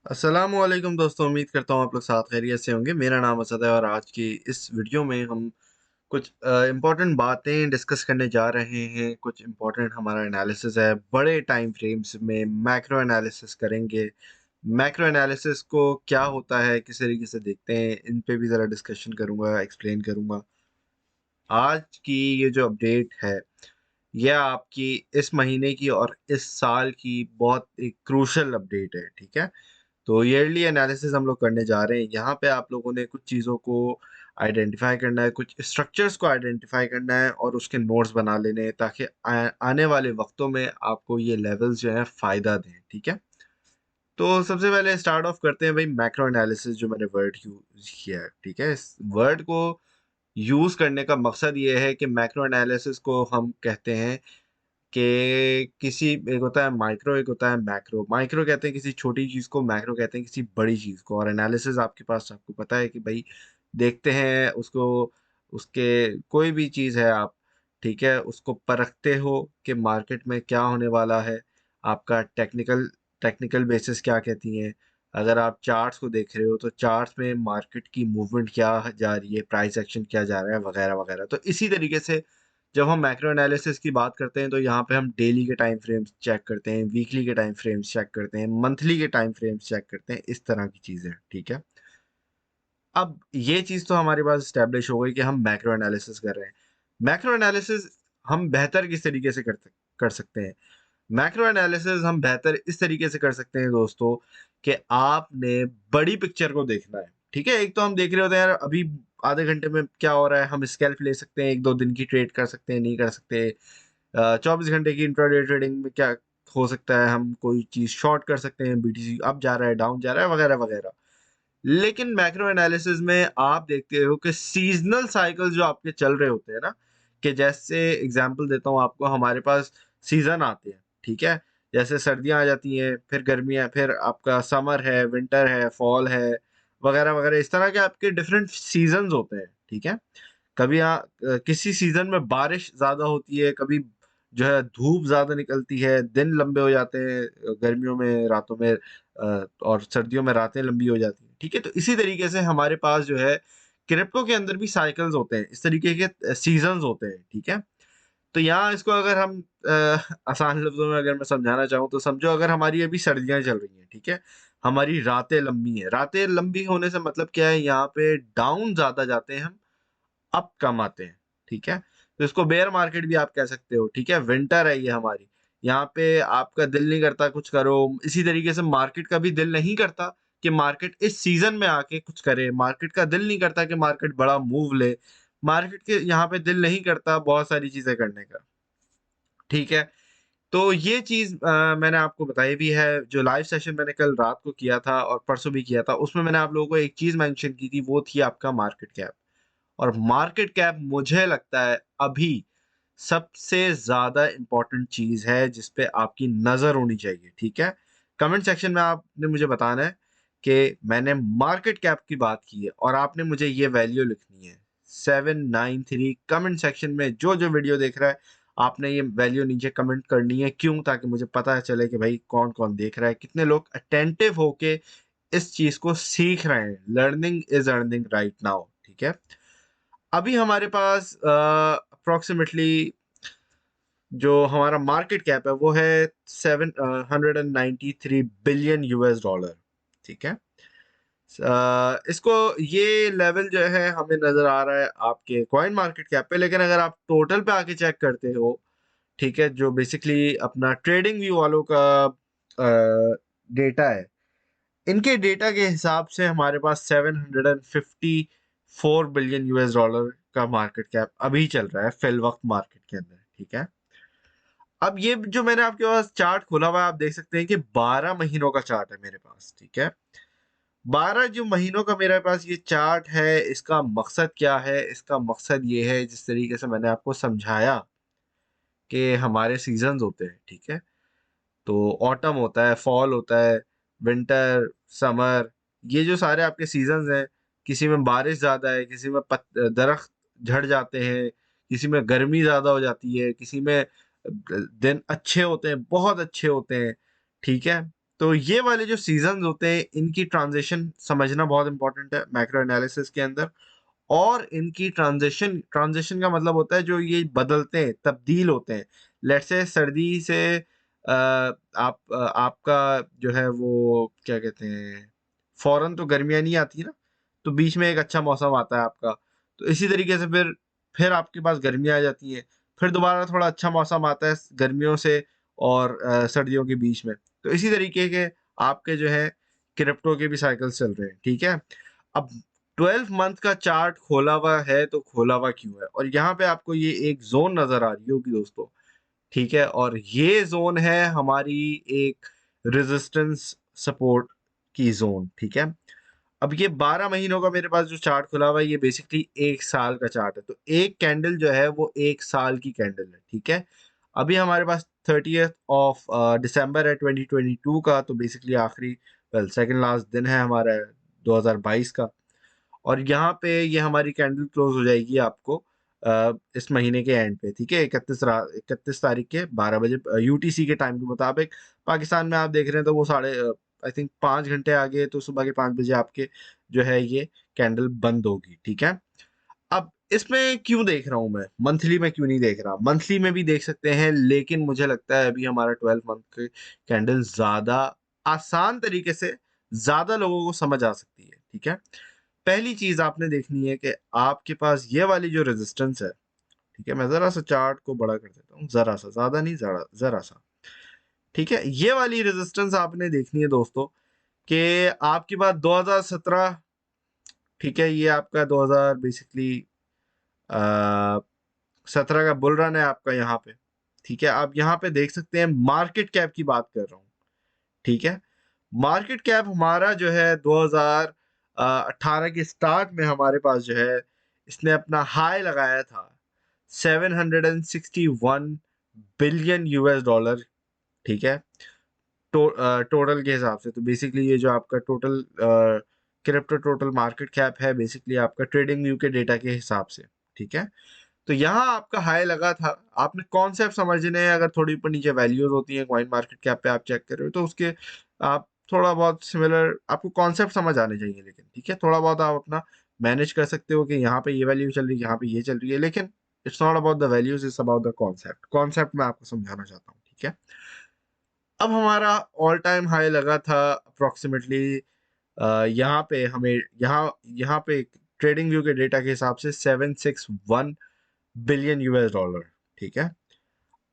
अस्सलामुअलैकुम दोस्तों, उम्मीद करता हूँ आप लोग साथ खैरियत से होंगे। मेरा नाम असद है और आज की इस वीडियो में हम कुछ इम्पोर्टेंट बातें डिस्कस करने जा रहे हैं। कुछ इम्पोर्टेंट हमारा एनालिसिस है, बड़े टाइम फ्रेम्स में मैक्रो एनालिसिस करेंगे। मैक्रो एनालिसिस को क्या होता है, किस तरीके से देखते हैं, इन पे भी ज़रा डिस्कशन करूँगा, एक्सप्लेन करूँगा। आज की ये जो अपडेट है, यह आपकी इस महीने की और इस साल की बहुत एक क्रूशल अपडेट है, ठीक है? तो ईयरली एनालिसिस हम लोग करने जा रहे हैं। यहाँ पे आप लोगों ने कुछ चीज़ों को आइडेंटिफाई करना है, कुछ स्ट्रक्चर्स को आइडेंटिफाई करना है और उसके नोट्स बना लेने हैं ताकि आने वाले वक्तों में आपको ये लेवल्स जो हैं फ़ायदा दें, ठीक है? तो सबसे पहले स्टार्ट ऑफ करते हैं भाई मैक्रो एनालिसिस जो मैंने वर्ड यूज़ किया है, ठीक है? इस वर्ड को यूज़ करने का मकसद ये है कि मैक्रो एनालिसिस को हम कहते हैं कि किसी एक होता है माइक्रो, एक होता है मैक्रो। माइक्रो कहते हैं किसी छोटी चीज़ को, मैक्रो कहते हैं किसी बड़ी चीज़ को। और एनालिसिस आपके पास, आपको पता है कि भाई देखते हैं उसको, उसके कोई भी चीज़ है आप, ठीक है, उसको परखते हो कि मार्केट में क्या होने वाला है। आपका टेक्निकल टेक्निकल बेसिस क्या कहती हैं। अगर आप चार्ट्स को देख रहे हो तो चार्ट्स में मार्केट की मूवमेंट क्या जा रही है, प्राइस एक्शन क्या जा रहा है, वगैरह वगैरह। तो इसी तरीके से जब हम मैक्रो एनालिसिस की बात करते हैं तो यहाँ पे हम डेली के टाइम फ्रेम्स चेक करते हैं, वीकली के टाइम फ्रेम्स चेक करते हैं, मंथली के टाइम फ्रेम्स चेक करते हैं, इस तरह की चीज़ें, ठीक है? अब ये चीज़ तो हमारे पास एस्टेब्लिश हो गई कि हम मैक्रो एनालिसिस कर रहे हैं। मैक्रो एनालिसिस हम बेहतर किस तरीके से कर सकते हैं? मैक्रो एनालिसिस हम बेहतर इस तरीके से कर सकते हैं दोस्तों कि आपने बड़ी पिक्चर को देखना है, ठीक है? एक तो हम देख रहे होते हैं यार अभी आधे घंटे में क्या हो रहा है, हम स्कैल्प ले सकते हैं, 1-2 दिन की ट्रेड कर सकते हैं, नहीं कर सकते। 24 घंटे की इंट्राडे ट्रेडिंग में क्या हो सकता है, हम कोई चीज़ शॉर्ट कर सकते हैं, बीटीसी अप जा रहा है, डाउन जा रहा है, वगैरह वगैरह। लेकिन मैक्रो एनालिसिस में आप देखते हो कि सीजनल साइकिल जो आपके चल रहे होते हैं ना, कि जैसे एग्जांपल देता हूँ आपको, हमारे पास सीजन आते हैं, ठीक है? जैसे सर्दियां आ जाती हैं, फिर गर्मियां, फिर आपका समर है, विंटर है, फॉल है, वगैरह वगैरह। इस तरह के आपके डिफरेंट सीजन्स होते हैं, ठीक है? कभी यहाँ किसी सीजन में बारिश ज्यादा होती है, कभी जो है धूप ज्यादा निकलती है, दिन लंबे हो जाते हैं गर्मियों में, रातों में और सर्दियों में रातें लंबी हो जाती हैं, ठीक है? तो इसी तरीके से हमारे पास जो है क्रिप्टो के अंदर भी साइकिल्स होते हैं, इस तरीके के सीजन्स होते हैं, ठीक है? तो यहाँ इसको अगर हम आसान लफ्जों में अगर मैं समझाना चाहूँ तो समझो अगर हमारी अभी सर्दियां चल रही हैं, ठीक है, हमारी रातें लंबी हैं। रातें लंबी होने से मतलब क्या है, यहाँ पे डाउन ज्यादा जाते हैं हम, अप कम आते हैं, ठीक है? तो इसको बेयर मार्केट भी आप कह सकते हो, ठीक है? विंटर है ये हमारी, यहाँ पे आपका दिल नहीं करता कुछ करो। इसी तरीके से मार्केट का भी दिल नहीं करता कि मार्केट इस सीजन में आके कुछ करे। मार्केट का दिल नहीं करता कि मार्केट बड़ा मूव ले। मार्केट के यहाँ पे दिल नहीं करता बहुत सारी चीजें करने का, ठीक है? तो ये चीज़ मैंने आपको बताई भी है। जो लाइव सेशन मैंने कल रात को किया था और परसों भी किया था, उसमें मैंने आप लोगों को एक चीज़ मेंशन की थी, वो थी आपका मार्केट कैप। और मार्केट कैप मुझे लगता है अभी सबसे ज़्यादा इम्पोर्टेंट चीज़ है जिस पे आपकी नज़र होनी चाहिए, ठीक है? कमेंट सेक्शन में आपने मुझे बताना है कि मैंने मार्केट कैप की बात की है और आपने मुझे ये वैल्यू लिखनी है 793। कमेंट सेक्शन में जो वीडियो देख रहा है, आपने ये वैल्यू नीचे कमेंट करनी है। क्यों? ताकि मुझे पता चले कि भाई कौन कौन देख रहा है, कितने लोग अटेंटिव होके इस चीज़ को सीख रहे हैं। Learning is earning right now, ठीक है? अभी हमारे पास अप्रोक्सीमेटली जो हमारा मार्केट कैप है वो है 793 बिलियन US डॉलर, ठीक है? इसको, ये लेवल जो है हमें नजर आ रहा है आपके कॉइन मार्केट कैप पे। लेकिन अगर आप टोटल पे आके चेक करते हो, ठीक है, जो बेसिकली अपना ट्रेडिंग व्यू वालों का डेटा है, इनके डेटा के हिसाब से हमारे पास 754 बिलियन US डॉलर का मार्केट कैप अभी चल रहा है फिल वक्त मार्केट के अंदर, ठीक है? अब ये जो मैंने आपके पास चार्ट खोला हुआ है, आप देख सकते हैं कि 12 महीनों का चार्ट है मेरे पास, ठीक है? 12 जो महीनों का मेरे पास ये चार्ट है, इसका मकसद क्या है? इसका मकसद ये है, जिस तरीके से मैंने आपको समझाया कि हमारे सीजन्स होते हैं, ठीक है? तो ऑटम होता है, फॉल होता है, विंटर, समर, ये जो सारे आपके सीजन्स हैं, किसी में बारिश ज़्यादा है, किसी में दरख्त झड़ जाते हैं, किसी में गर्मी ज़्यादा हो जाती है, किसी में दिन अच्छे होते हैं, बहुत अच्छे होते हैं, ठीक है? तो ये वाले जो सीजन्स होते हैं इनकी ट्रांजिशन समझना बहुत इंपॉर्टेंट है मैक्रो एनालिसिस के अंदर। और इनकी ट्रांजिशन का मतलब होता है जो ये बदलते हैं, तब्दील होते हैं। लेट्स से सर्दी से आपका जो है वो क्या कहते हैं, फौरन तो गर्मियाँ नहीं आती ना, तो बीच में एक अच्छा मौसम आता है आपका। तो इसी तरीके से फिर आपके पास गर्मियाँ आ जाती हैं, फिर दोबारा थोड़ा अच्छा मौसम आता है गर्मियों से और सर्दियों के बीच में। तो इसी तरीके के आपके जो है क्रिप्टो के भी साइकिल्स चल रहे हैं, ठीक है। अब 12 मंथ का चार्ट खोला हुआ है, तो खोला हुआ क्यों है? और यहाँ पे आपको ये एक जोन नजर आ रही होगी दोस्तों, ठीक है। और ये जोन है हमारी एक रेजिस्टेंस सपोर्ट की जोन, ठीक है। अब ये 12 महीनों का मेरे पास जो चार्ट खुला हुआ है, ये बेसिकली एक साल का चार्ट है। तो एक कैंडल जो है वो एक साल की कैंडल है, ठीक है। अभी हमारे पास 30th ऑफ दिसंबर है 2022 का, तो बेसिकली आखिरी सेकंड लास्ट दिन है हमारा 2022 का। और यहाँ पे ये हमारी कैंडल क्लोज हो जाएगी आपको इस महीने के एंड पे, ठीक है। 31 तारीख के 12 बजे यूटीसी के टाइम के मुताबिक। पाकिस्तान में आप देख रहे हैं तो वो साढ़े आई थिंक 5 घंटे आगे, तो सुबह के 5 बजे आपके जो है ये कैंडल बंद होगी, ठीक है। अब इसमें क्यों देख रहा हूं मैं, मंथली में क्यों नहीं देख रहा? मंथली में भी देख सकते हैं, लेकिन मुझे लगता है अभी हमारा 12 मंथ की कैंडल ज्यादा आसान तरीके से ज्यादा लोगों को समझ आ सकती है, ठीक है। पहली चीज आपने देखनी है कि आपके पास ये वाली जो रेजिस्टेंस है, ठीक है। मैं जरा सा चार्ट को बड़ा कर देता हूँ, जरा सा, ज्यादा नहीं, जरा जरा सा, ठीक है। ये वाली रेजिस्टेंस आपने देखनी है दोस्तों कि आपके पास 2017, ठीक है, ये आपका 2000 बेसिकली 17 का बुल रन है आपका यहाँ पे, ठीक है। आप यहाँ पे देख सकते हैं, मार्केट कैप की बात कर रहा हूँ, ठीक है। मार्केट कैप हमारा जो है 2018 के स्टार्ट में हमारे पास जो है इसने अपना हाई लगाया था 761 बिलियन यूएस डॉलर, ठीक है। टोटल के हिसाब से, तो बेसिकली ये जो आपका total crypto total market cap है, बेसिकली आपका ट्रेडिंग व्यू के डेटा के हिसाब से, ठीक है। तो यहाँ आपका हाई लगा था। आपने कॉन्सेप्ट समझने हैं, अगर थोड़ी ऊपर नीचे वैल्यूज होती हैं कॉइन मार्केट कैप पे आप चेक कर रहे हो, तो उसके आप थोड़ा बहुत सिमिलर आपको कॉन्सेप्ट समझ आने चाहिए, लेकिन ठीक है, थोड़ा बहुत आप अपना मैनेज कर सकते हो कि यहाँ पे ये वैल्यू चल रही है, यहाँ पे ये चल रही है, लेकिन it's not about the values, it's about the concept. Concept मैं आपको समझाना चाहता हूँ, ठीक है। अब हमारा ऑल टाइम हाई लगा था अप्रोक्सीमेटली यहाँ पे हमें यहाँ यहाँ पे ट्रेडिंग व्यू के डेटा के हिसाब से 761 बिलियन यूएस डॉलर, ठीक है।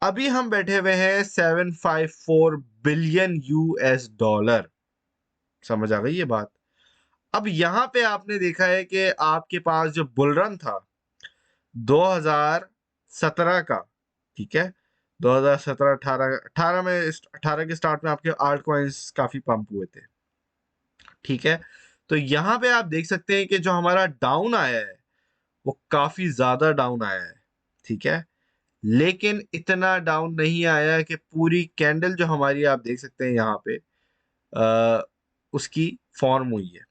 अभी हम बैठे हुए हैं 754 बिलियन यूएस डॉलर। समझ आ गई ये बात? अब यहाँ पे आपने देखा है कि आपके पास जो बुल रन था 2017 का, ठीक है, 2017 18 18 में 18 के स्टार्ट में आपके आल्ट कॉइन्स काफी पंप हुए थे, ठीक है। तो यहाँ पे आप देख सकते हैं कि जो हमारा डाउन आया है वो काफी ज्यादा डाउन आया है, ठीक है। लेकिन इतना डाउन नहीं आया कि पूरी कैंडल जो हमारी आप देख सकते हैं यहाँ पे उसकी फॉर्म हुई है,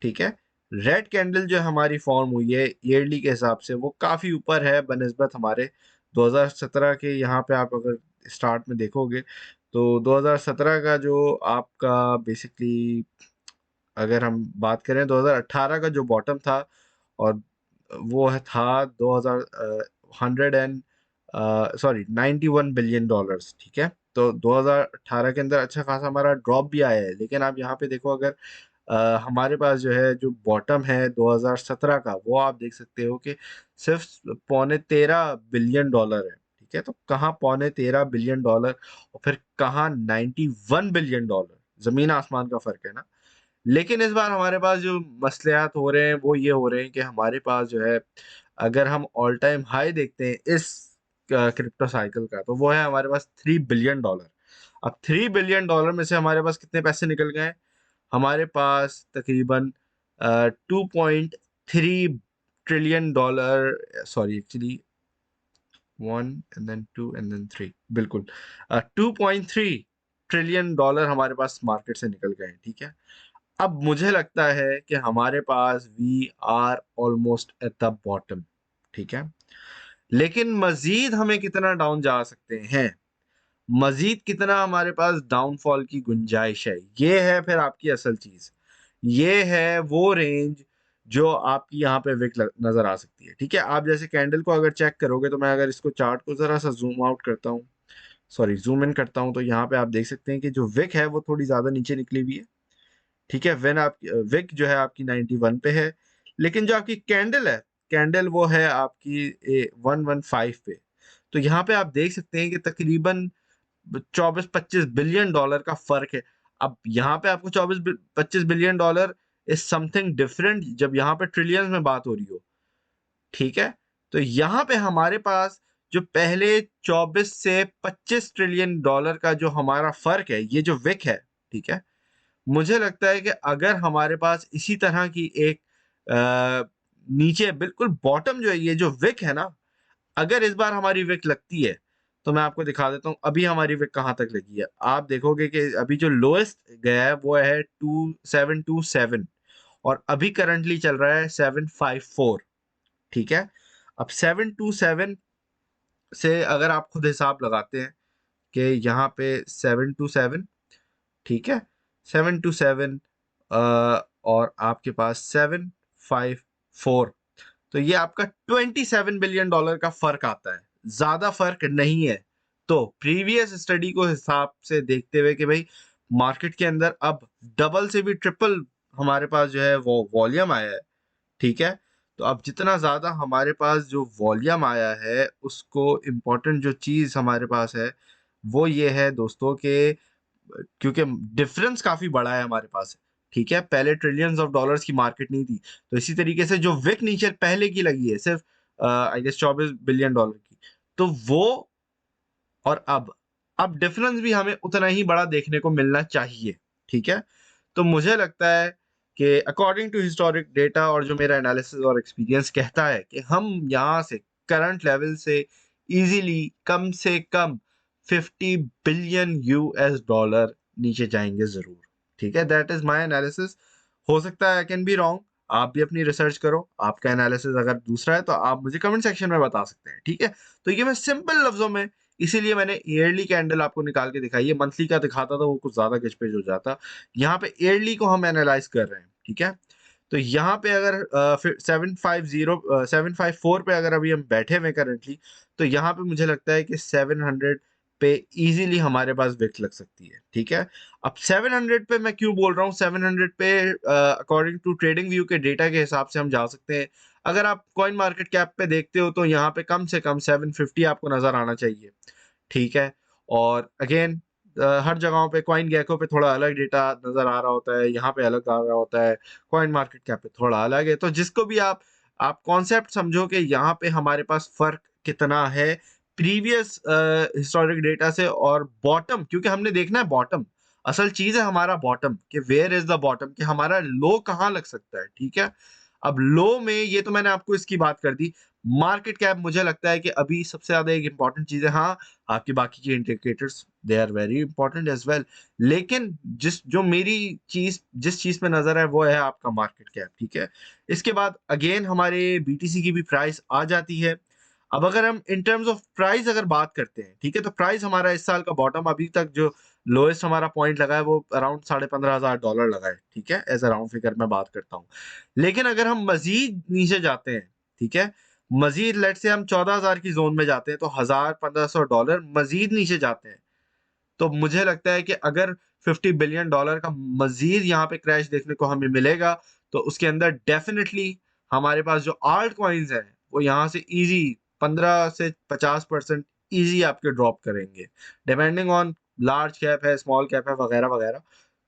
ठीक है। रेड कैंडल जो हमारी फॉर्म हुई है ईयरली के हिसाब से वो काफी ऊपर है बनिस्बत हमारे 2017 के। यहाँ पे आप अगर स्टार्ट में देखोगे तो 2017 का जो आपका बेसिकली, अगर हम बात करें 2018 का जो बॉटम था, और वो है था 2000 hundred and sorry 91 billion dollars, ठीक है। तो 2018 के अंदर अच्छा खासा हमारा ड्रॉप भी आया है, लेकिन आप यहाँ पे देखो, अगर हमारे पास जो है जो बॉटम है 2017 का, वो आप देख सकते हो कि सिर्फ 13.5 बिलियन डॉलर है, ठीक है। तो कहाँ 13.5 बिलियन डॉलर और फिर कहाँ 91 बिलियन डॉलर, जमीन आसमान का फर्क है ना। लेकिन इस बार हमारे पास जो मसलियात हो रहे हैं वो ये हो रहे हैं कि हमारे पास जो है, अगर हम ऑल टाइम हाई देखते हैं इस क्रिप्टो साइकिल का, तो वो है हमारे पास 3 बिलियन डॉलर। अब 3 बिलियन डॉलर में से हमारे पास कितने पैसे निकल गए हैं? हमारे पास तकरीबन 2.3 trillion dollar, sorry actually 1 and then 2 and then 3, बिल्कुल 2.3 ट्रिलियन डॉलर हमारे पास मार्केट से निकल गए हैं, ठीक है। अब मुझे लगता है कि हमारे पास we are almost at the bottom, ठीक है। लेकिन मजीद हमें कितना डाउन जा सकते हैं? मजीद कितना हमारे पास डाउनफॉल की गुंजाइश है, ये है फिर आपकी असल चीज। ये है वो रेंज जो आपकी यहाँ पे विक नजर आ सकती है। ठीक है, आप जैसे कैंडल को अगर चेक करोगे, तो मैं अगर इसको चार्ट को जरा सा जूम आउट करता हूँ, सॉरी जूम इन करता हूँ, तो यहाँ पे आप देख सकते हैं कि जो विक है वो थोड़ी ज्यादा नीचे निकली हुई है। ठीक है, वेन आप विक जो है आपकी 91 पे है, लेकिन जो आपकी कैंडल है, कैंडल वो है आपकी 115 पे। तो यहाँ पे आप देख सकते हैं कि तकरीबन 24-25 बिलियन डॉलर का फर्क है। अब यहाँ पे आपको 24-25 billion dollar is something different जब यहाँ पे ट्रिलियंस में बात हो रही हो। ठीक है, तो यहाँ पे हमारे पास जो पहले 24 से 25 ट्रिलियन डॉलर का जो हमारा फर्क है, ये जो विक है, ठीक है, मुझे लगता है कि अगर हमारे पास इसी तरह की एक नीचे बिल्कुल बॉटम जो है, ये जो विक है ना, अगर इस बार हमारी विक लगती है, तो मैं आपको दिखा देता हूँ अभी हमारी विक कहाँ तक लगी है। आप देखोगे कि अभी जो लोएस्ट गया है वो है 2727, और अभी करंटली चल रहा है 754। ठीक है, अब 727 से अगर आप खुद हिसाब लगाते हैं कि यहाँ पे 727, ठीक है, 727 और आपके पास 754, तो ये आपका 27 बिलियन डॉलर का फर्क आता है, ज्यादा फर्क नहीं है। तो प्रीवियस स्टडी को हिसाब से देखते हुए कि भाई मार्केट के अंदर अब डबल से भी ट्रिपल हमारे पास जो है वो वॉल्यूम आया है। ठीक है, तो अब जितना ज्यादा हमारे पास जो वॉल्यूम आया है, उसको इम्पोर्टेंट जो चीज हमारे पास है वो ये है दोस्तों के, क्योंकि डिफरेंस काफी बड़ा है हमारे पास। ठीक है, पहले ट्रिलियंस ऑफ डॉलर्स की मार्केट नहीं थी, तो इसी तरीके से जो विक नीचे पहले की लगी है सिर्फ आई गेस 24 बिलियन डॉलर की, तो वो और अब डिफरेंस भी हमें उतना ही बड़ा देखने को मिलना चाहिए। ठीक है, तो मुझे लगता है कि अकॉर्डिंग टू हिस्टोरिक डेटा और जो मेरा एनालिसिस और एक्सपीरियंस कहता है कि हम यहाँ से करंट लेवल से इजीली कम से कम 50 बिलियन US डॉलर नीचे जाएंगे जरूर। ठीक है, दैट इज माई एनालिसिस। हो सकता है आई कैन बी रॉन्ग, आप भी अपनी रिसर्च करो, आपका एनालिसिस अगर दूसरा है तो आप मुझे कमेंट सेक्शन में बता सकते हैं। ठीक है, तो ये मैं सिंपल लफ्जों में, इसीलिए मैंने ईयरली कैंडल आपको निकाल के दिखाई है, मंथली का दिखाता था वो कुछ ज्यादा गिचपिच हो जाता। यहाँ पे ईयरली को हम एनालाइज कर रहे हैं। ठीक है, तो यहाँ पे अगर फिर 754 पे अगर अभी हम बैठे हुए करंटली, तो यहाँ पे मुझे लगता है कि 700 पे इजीली हमारे पास विक लग सकती है। ठीक है, अब 700 पे मैं क्यों बोल रहा हूँ, 700 पे अकॉर्डिंग टू ट्रेडिंग व्यू के डेटा के हिसाब से हम जा सकते हैं। अगर आप कॉइन मार्केट कैप पे देखते हो तो यहाँ पे कम से कम 750 आपको नजर आना चाहिए। ठीक है, और अगेन हर जगहों पे कॉइन गैको पे थोड़ा अलग डेटा नजर आ रहा होता है, यहाँ पे अलग आ रहा होता है, कॉइन मार्केट कैप पे थोड़ा अलग है। तो जिसको भी आप कॉन्सेप्ट समझो कि यहाँ पे हमारे पास फर्क कितना है प्रीवियस हिस्टोरिक डेटा से और बॉटम, क्योंकि हमने देखना है बॉटम, असल चीज है हमारा बॉटम, कि वेयर इज द बॉटम, कि हमारा लो कहाँ लग सकता है। ठीक है, अब लो में ये तो मैंने आपको इसकी बात कर दी। मार्केट कैप मुझे लगता है कि अभी सबसे ज्यादा एक इंपॉर्टेंट चीज है। हाँ, आपकी बाकी के indicators they are very important as well, लेकिन जो मेरी चीज जिस चीज पे नजर है वो है आपका मार्केट कैप। ठीक है, इसके बाद अगेन हमारे बीटीसी की भी प्राइस आ जाती है। अब अगर हम इन टर्म्स ऑफ प्राइस अगर बात करते हैं, ठीक है, तो प्राइस हमारा इस साल का बॉटम अभी तक जो लोएस्ट हमारा पॉइंट लगा है वो अराउंड $15,500 लगा है। ठीक है, एज अ राउंड फिगर मैं बात करता हूँ। लेकिन अगर हम मजीद नीचे जाते हैं, ठीक है, मजीद लेट से हम 14,000 की जोन में जाते हैं, तो $1,000-1,500 मजीद नीचे जाते हैं, तो मुझे लगता है कि अगर $50 बिलियन का मजीद यहाँ पे क्रैश देखने को हमें मिलेगा, तो उसके अंदर डेफिनेटली हमारे पास जो आल्ट कॉइन्स हैं वो यहाँ से इजी 15 से 50% इजी आपके ड्रॉप करेंगे, डिपेंडिंग ऑन लार्ज कैप है, स्मॉल कैप है, वगैरह वगैरह।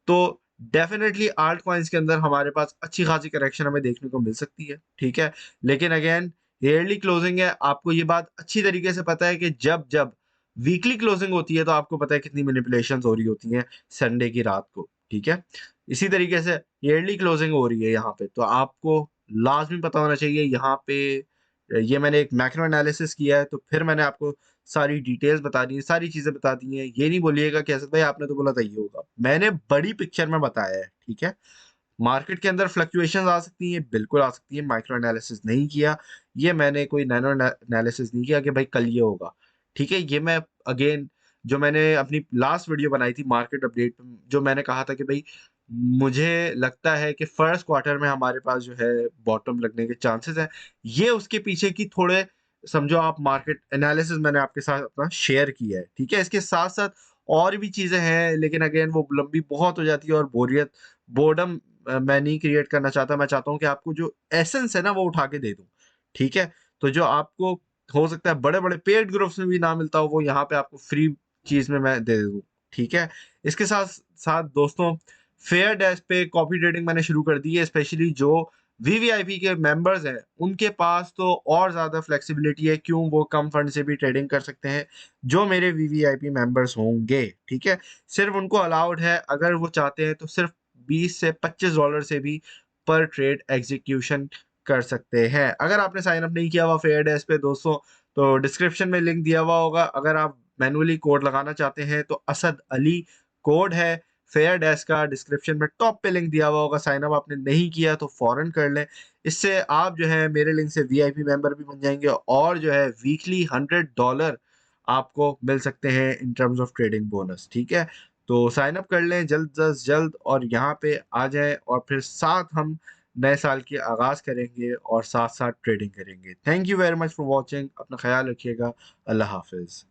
तो डेफिनेटली आल्ट कॉइन्स के अंदर हमारे पास अच्छी खासी करेक्शन हमें देखने को मिल सकती है। ठीक है, लेकिन अगेन ईयरली क्लोजिंग है, आपको ये बात अच्छी तरीके से पता है कि जब जब वीकली क्लोजिंग होती है तो आपको पता है कितनी मैनिपुलेशंस हो रही होती हैं संडे की रात को। ठीक है, इसी तरीके से ईयरली क्लोजिंग हो रही है यहाँ पे, तो आपको लाजमी पता होना चाहिए यहाँ पे। ये मैंने एक मैक्रो एनालिसिस किया है, तो फिर मैंने आपको सारी डिटेल्स बता दी हैं, सारी चीजें बता दी हैं। ये नहीं बोलिएगा कि असद भाई आपने तो बोला था ये होगा, मैंने बड़ी पिक्चर में बताया है। ठीक है, मार्केट के अंदर फ्लक्चुएशंस आ सकती हैं, बिल्कुल आ सकती है, माइक्रो एनालिसिस नहीं किया, ये मैंने कोई नैनो एनालिसिस नहीं किया कि भाई कल ये होगा। ठीक है, ये मैं अगेन जो मैंने अपनी लास्ट वीडियो बनाई थी मार्केट अपडेट पे, जो मैंने कहा था कि भई मुझे लगता है कि फर्स्ट क्वार्टर में हमारे पास जो है बॉटम लगने के चांसेस हैं। ये उसके पीछे की थोड़े समझो आप मार्केट एनालिसिस मैंने आपके साथ अपना शेयर किया है, ठीक है? इसके साथ-साथ और भी चीज़ें हैं, लेकिन अगेन वो लंबी बहुत हो जाती है और बोर्डम मैं नहीं क्रिएट करना चाहता। मैं चाहता हूँ कि आपको जो एसेंस है ना वो उठा के दे दूँ, ठीक है? तो जो आपको हो सकता है बड़े-बड़े पेड ग्रुप्स में भी ना मिलता हो, वो यहाँ पे आपको फ्री चीज़ में मैं दे दूँ, ठीक है? इसके साथ साथ दोस्तों फेयर डेस्क पे कॉपी ट्रेडिंग मैंने शुरू कर दी है, स्पेशली जो वीवीआईपी के मेंबर्स हैं, उनके पास तो और ज़्यादा फ्लेक्सिबिलिटी है, क्यों वो कम फंड से भी ट्रेडिंग कर सकते हैं, जो मेरे वीवीआईपी मेंबर्स होंगे, ठीक है? सिर्फ़ उनको अलाउड है, अगर वो चाहते हैं तो सिर्फ़ 20 से $25 से भी पर ट्रेड एग्ज़ीक्यूशन कर सकते हैं। अगर आपने साइन अप नहीं किया हुआ फेयर डेस्क पे दोस्तों, तो डिस्क्रिप्शन में लिंक दिया हुआ होगा। अगर आप मैनुअली कोड लगाना चाहते हैं तो असद अली कोड है फेयर डेस्क का, डिस्क्रिप्शन में टॉप पे लिंक दिया हुआ होगा। साइन अप आपने नहीं किया तो फौरन कर लें। इससे आप जो है मेरे लिंक से वीआईपी मेंबर भी बन जाएँगे और जो है वीकली $100 आपको मिल सकते हैं in terms of trading bonus, ठीक है? तो साइन अप कर लें जल्द से जल्द और यहाँ पे आ जाएँ और फिर साथ हम नए साल की आगाज़ करेंगे और साथ-साथ ट्रेडिंग करेंगे। Thank you very much for watching. अपना ख़्याल रखिएगा। अल्लाह हाफ़िज़।